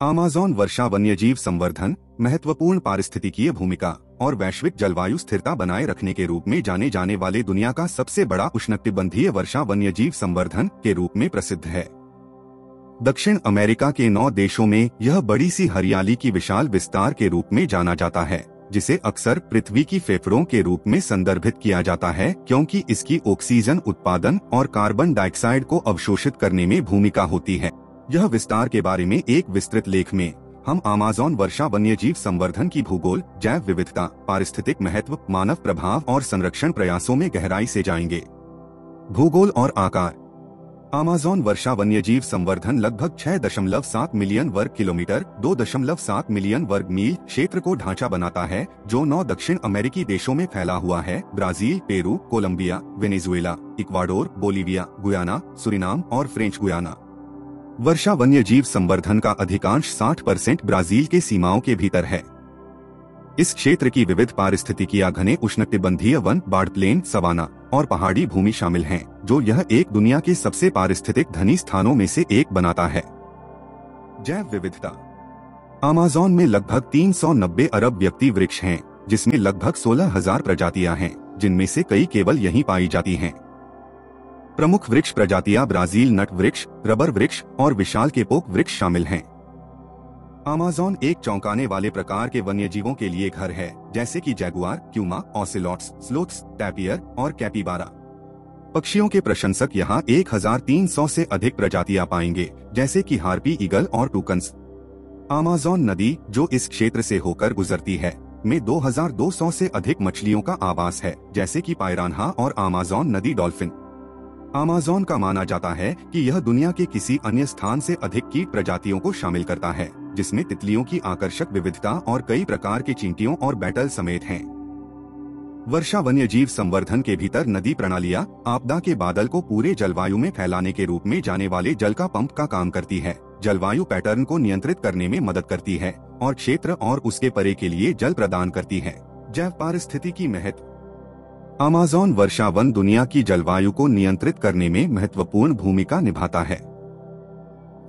Amazon वर्षा वन्यजीव संवर्धन, महत्वपूर्ण पारिस्थितिकीय भूमिका और वैश्विक जलवायु स्थिरता बनाए रखने के रूप में जाने जाने वाले दुनिया का सबसे बड़ा उष्णकटिबंधीय वर्षा वन्यजीव संवर्धन के रूप में प्रसिद्ध है। दक्षिण अमेरिका के 9 देशों में यह बड़ी सी हरियाली की विशाल विस्तार के रूप में जाना जाता है, जिसे अक्सर पृथ्वी की फेफड़ों के रूप में संदर्भित किया जाता है, क्योंकि इसकी ऑक्सीजन उत्पादन और कार्बन डाइऑक्साइड को अवशोषित करने में भूमिका होती है। यह विस्तार के बारे में एक विस्तृत लेख में हम अमेज़न वर्षा वन्यजीव संवर्धन की भूगोल, जैव विविधता, पारिस्थितिक महत्व, मानव प्रभाव और संरक्षण प्रयासों में गहराई से जाएंगे। भूगोल और आकार। अमेज़न वर्षा वन्यजीव संवर्धन लगभग 6.7 मिलियन वर्ग किलोमीटर 2.7 मिलियन वर्ग मील क्षेत्र को ढांचा बनाता है, जो 9 दक्षिण अमेरिकी देशों में फैला हुआ है: Brazil, Peru, Colombia, Venezuela, Ecuador, Bolivia, Guyana, Suriname और फ्रेंच गुयाना। वर्षा वन्यजीव संवर्धन का अधिकांश 60% ब्राजील के सीमाओं के भीतर है। इस क्षेत्र की विविध पारिस्थितिकीय घने उष्णकटिबंधीय वन, बाढ़ प्लेन, सवाना और पहाड़ी भूमि शामिल हैं, जो यह एक दुनिया के सबसे पारिस्थितिक धनी स्थानों में से एक बनाता है। जैव विविधता। अमेज़न में लगभग 390 अरब व्यक्ति वृक्ष हैं, जिसमें लगभग 16,000 प्रजातियां हैं, जिनमें से कई केवल यहीं पाई जाती हैं। प्रमुख वृक्ष प्रजातियां ब्राजील नट वृक्ष, रबर वृक्ष और विशाल केपोक वृक्ष शामिल हैं। अमेज़न एक चौंकाने वाले प्रकार के वन्यजीवों के लिए घर है, जैसे कि जैगुआर, क्यूमा, ऑसिलोट्स, स्लोथ्स, टैपियर और कैपिबारा। पक्षियों के प्रशंसक यहाँ 1,300 से अधिक प्रजातियां पाएंगे, जैसे कि हार्पी, ईगल और टूकन्स। अमेज़न नदी, जो इस क्षेत्र से होकर गुजरती है, में 2,200 से अधिक मछलियों का आवास है, जैसे कि पायरान्हा और अमेज़न नदी डॉल्फिन। अमेज़न का माना जाता है कि यह दुनिया के किसी अन्य स्थान से अधिक कीट प्रजातियों को शामिल करता है, जिसमें तितलियों की आकर्षक विविधता और कई प्रकार के चींटियों और बैटल समेत हैं। वर्षा वन्यजीव संवर्धन के भीतर नदी प्रणालियां आपदा के बादल को पूरे जलवायु में फैलाने के रूप में जाने वाले जल का पंप का काम करती है, जलवायु पैटर्न को नियंत्रित करने में मदद करती है और क्षेत्र और उसके परे के लिए जल प्रदान करती है। जैव पारिस्थितिकी महत्व। अमेज़न वर्षा वन दुनिया की जलवायु को नियंत्रित करने में महत्वपूर्ण भूमिका निभाता है।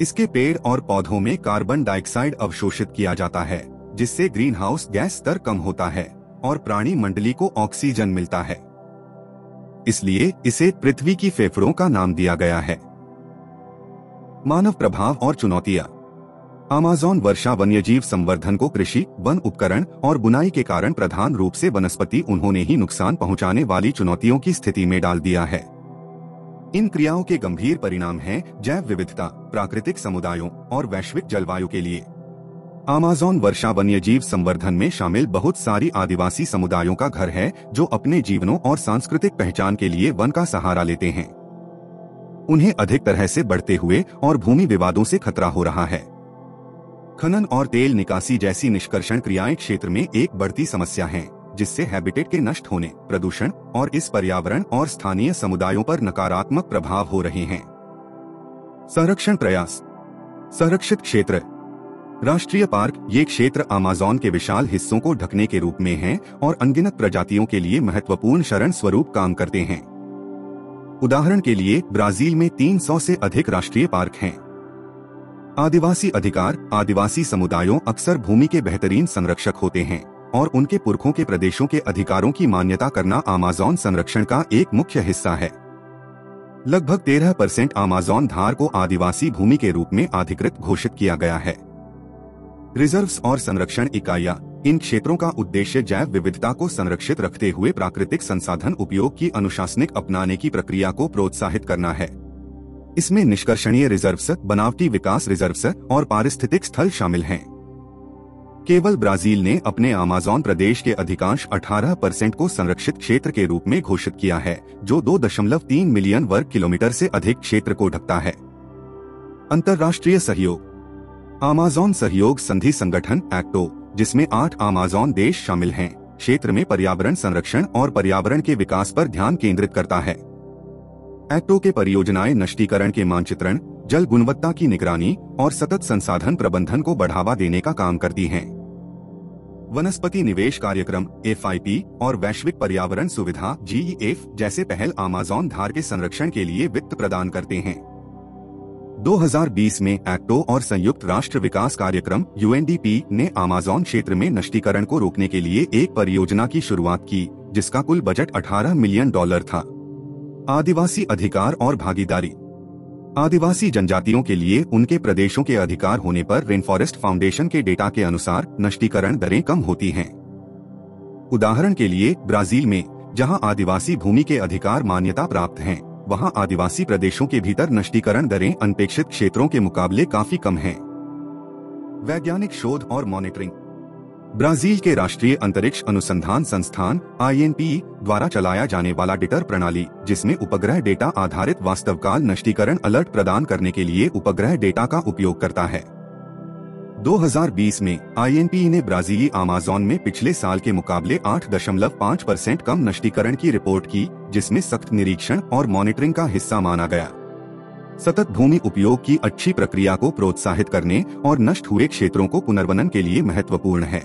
इसके पेड़ और पौधों में कार्बन डाइऑक्साइड अवशोषित किया जाता है, जिससे ग्रीन हाउस गैस स्तर कम होता है और प्राणी मंडली को ऑक्सीजन मिलता है। इसलिए इसे पृथ्वी की फेफड़ों का नाम दिया गया है। मानव प्रभाव और चुनौतियां। अमेज़न वर्षा वन्यजीव संवर्धन को कृषि, वन उपकरण और बुनाई के कारण प्रधान रूप से वनस्पति उन्होंने ही नुकसान पहुंचाने वाली चुनौतियों की स्थिति में डाल दिया है। इन क्रियाओं के गंभीर परिणाम हैं जैव विविधता, प्राकृतिक समुदायों और वैश्विक जलवायु के लिए। अमेज़न वर्षा वन्यजीव संवर्धन में शामिल बहुत सारी आदिवासी समुदायों का घर है, जो अपने जीवनों और सांस्कृतिक पहचान के लिए वन का सहारा लेते हैं। उन्हें अधिक तरह से बढ़ते हुए और भूमि विवादों से खतरा हो रहा है। खनन और तेल निकासी जैसी निष्कर्षण क्रियाएं क्षेत्र में एक बढ़ती समस्या हैं, जिससे हैबिटेट के नष्ट होने, प्रदूषण और इस पर्यावरण और स्थानीय समुदायों पर नकारात्मक प्रभाव हो रहे हैं। संरक्षण प्रयास। संरक्षित क्षेत्र। राष्ट्रीय पार्क ये क्षेत्र अमेज़न के विशाल हिस्सों को ढकने के रूप में हैं और अनगिनत प्रजातियों के लिए महत्वपूर्ण शरण स्वरूप काम करते हैं। उदाहरण के लिए ब्राजील में 300 से अधिक राष्ट्रीय पार्क हैं। आदिवासी अधिकार। आदिवासी समुदायों अक्सर भूमि के बेहतरीन संरक्षक होते हैं और उनके पुरखों के प्रदेशों के अधिकारों की मान्यता करना अमेज़न संरक्षण का एक मुख्य हिस्सा है। लगभग 13% अमेज़न धार को आदिवासी भूमि के रूप में अधिकृत घोषित किया गया है। रिजर्व्स और संरक्षण इकाइयां। इन क्षेत्रों का उद्देश्य जैव विविधता को संरक्षित रखते हुए प्राकृतिक संसाधन उपयोग की अनुशासनिक अपनाने की प्रक्रिया को प्रोत्साहित करना है। इसमें निष्कर्षणीय रिजर्व्स, बनावटी विकास रिजर्व्स और पारिस्थितिक स्थल शामिल हैं। केवल ब्राजील ने अपने अमेज़न प्रदेश के अधिकांश 18% को संरक्षित क्षेत्र के रूप में घोषित किया है, जो 2.3 मिलियन वर्ग किलोमीटर से अधिक क्षेत्र को ढकता है। अंतर्राष्ट्रीय सहयोग। अमेज़न सहयोग संधि संगठन एक्टो, जिसमें 8 अमेज़न देश शामिल हैं, क्षेत्र में पर्यावरण संरक्षण और पर्यावरण के विकास पर ध्यान केंद्रित करता है। एक्टो के परियोजनाएं नष्टीकरण के मानचित्रण, जल गुणवत्ता की निगरानी और सतत संसाधन प्रबंधन को बढ़ावा देने का काम करती हैं। वनस्पति निवेश कार्यक्रम FIP और वैश्विक पर्यावरण सुविधा GEF जैसे पहल अमेज़न धार के संरक्षण के लिए वित्त प्रदान करते हैं। 2020 में एक्टो और संयुक्त राष्ट्र विकास कार्यक्रम UNDP ने अमेज़न क्षेत्र में नष्टीकरण को रोकने के लिए एक परियोजना की शुरुआत की, जिसका कुल बजट $18 मिलियन था। आदिवासी अधिकार और भागीदारी। आदिवासी जनजातियों के लिए उनके प्रदेशों के अधिकार होने पर रेनफॉरेस्ट फाउंडेशन के डेटा के अनुसार नष्टीकरण दरें कम होती हैं। उदाहरण के लिए ब्राजील में, जहां आदिवासी भूमि के अधिकार मान्यता प्राप्त हैं, वहां आदिवासी प्रदेशों के भीतर नष्टीकरण दरें अनपेक्षित क्षेत्रों के मुकाबले काफी कम हैं। वैज्ञानिक शोध और मॉनिटरिंग। ब्राजील के राष्ट्रीय अंतरिक्ष अनुसंधान संस्थान INP द्वारा चलाया जाने वाला डिटर प्रणाली, जिसमें उपग्रह डेटा आधारित वास्तवकाल नष्टीकरण अलर्ट प्रदान करने के लिए उपग्रह डेटा का उपयोग करता है। 2020 में INP ने ब्राजीली अमेज़न में पिछले साल के मुकाबले 8.5% कम नष्टीकरण की रिपोर्ट की, जिसमें सख्त निरीक्षण और मॉनिटरिंग का हिस्सा माना गया। सतत भूमि उपयोग की अच्छी प्रक्रिया को प्रोत्साहित करने और नष्ट हुए क्षेत्रों को पुनर्वनन के लिए महत्वपूर्ण है।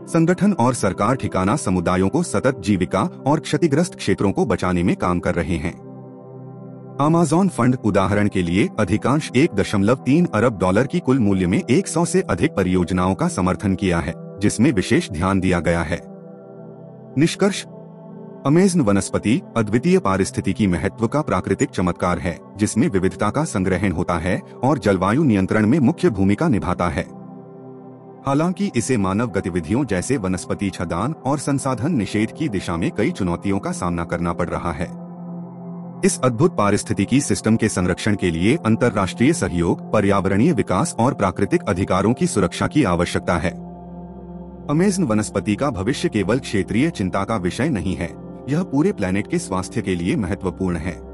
संगठन और सरकार ठिकाना समुदायों को सतत जीविका और क्षतिग्रस्त क्षेत्रों को बचाने में काम कर रहे हैं। अमेज़न फंड उदाहरण के लिए अधिकांश $1.3 अरब की कुल मूल्य में 100 से अधिक परियोजनाओं का समर्थन किया है, जिसमें विशेष ध्यान दिया गया है। निष्कर्ष: अमेज़न वनस्पति अद्वितीय पारिस्थितिकी महत्व का प्राकृतिक चमत्कार है, जिसमें विविधता का संग्रहण होता है और जलवायु नियंत्रण में मुख्य भूमिका निभाता है। हालांकि इसे मानव गतिविधियों जैसे वनस्पति छदान और संसाधन निषेध की दिशा में कई चुनौतियों का सामना करना पड़ रहा है। इस अद्भुत पारिस्थितिकी सिस्टम के संरक्षण के लिए अंतर्राष्ट्रीय सहयोग, पर्यावरणीय विकास और प्राकृतिक अधिकारों की सुरक्षा की आवश्यकता है। अमेज़न वनस्पति का भविष्य केवल क्षेत्रीय चिंता का विषय नहीं है, यह पूरे प्लेनेट के स्वास्थ्य के लिए महत्वपूर्ण है।